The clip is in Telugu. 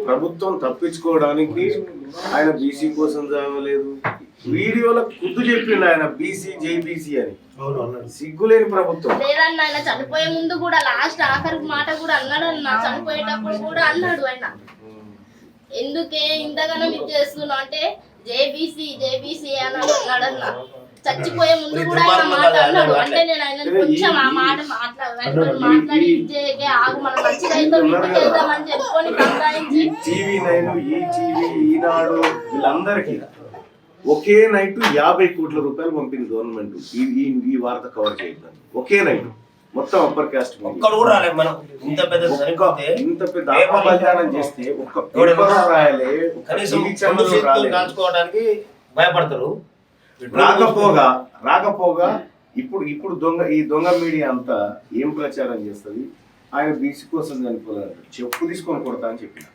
ప్రభుత్వం తప్పించుకోవడానికి ఆయన బీసీ కోసం చావలేదు. వీడియోలో కుద్దు చెప్పిండు ఆయన బీసీ జైబీసీ అని. సిగ్గులేని ప్రభుత్వం. లేదన్న ఆయన చనిపోయే ముందు కూడా లాస్ట్ ఆఖరి మాట కూడా అన్నాడు అన్న. చనిపోయేటప్పుడు కూడా అన్నాడు ఆయన, ఎందుకే ఇంతగానో ఇది చేస్తున్నావు అంటే జేబీసీ జేబీసీ అని అన్నాడన్న. చచ్చిపోయే ముందు కూడా ఆయన మాట అన్నాడు. అంటే నేను ఆయన కొంచెం ఆ మాట మాట్లాడి ఇచ్చేకే ఆగు మనం మంచిదైతే ఇంటికి వెళ్దామని చెప్పుకొని సంపాదించి TV9 ఈటీవీ ఈనాడు వీళ్ళందరికీ ఒకే నైట్ 50 కోట్ల రూపాయలు పంపింది గవర్నమెంట్ ఈ వార్త కవర్ చేయడానికి. ఒకే నైట్ మొత్తం అప్పర్ క్యాస్ట్ ఇంత పెద్ద ఆత్మబలిదానం చేస్తే ఒక్క పేపర్ రాయాలి, కాల్చుకోవడానికి భయపడతారు. రాకపోగా ఇప్పుడు ఈ దొంగ మీడియా అంతా ఏం ప్రచారం చేస్తుంది, ఆయన బీసీ కోసం చనిపోలేదు, చెప్పు తీసుకొని కొడతా అని చెప్పిన.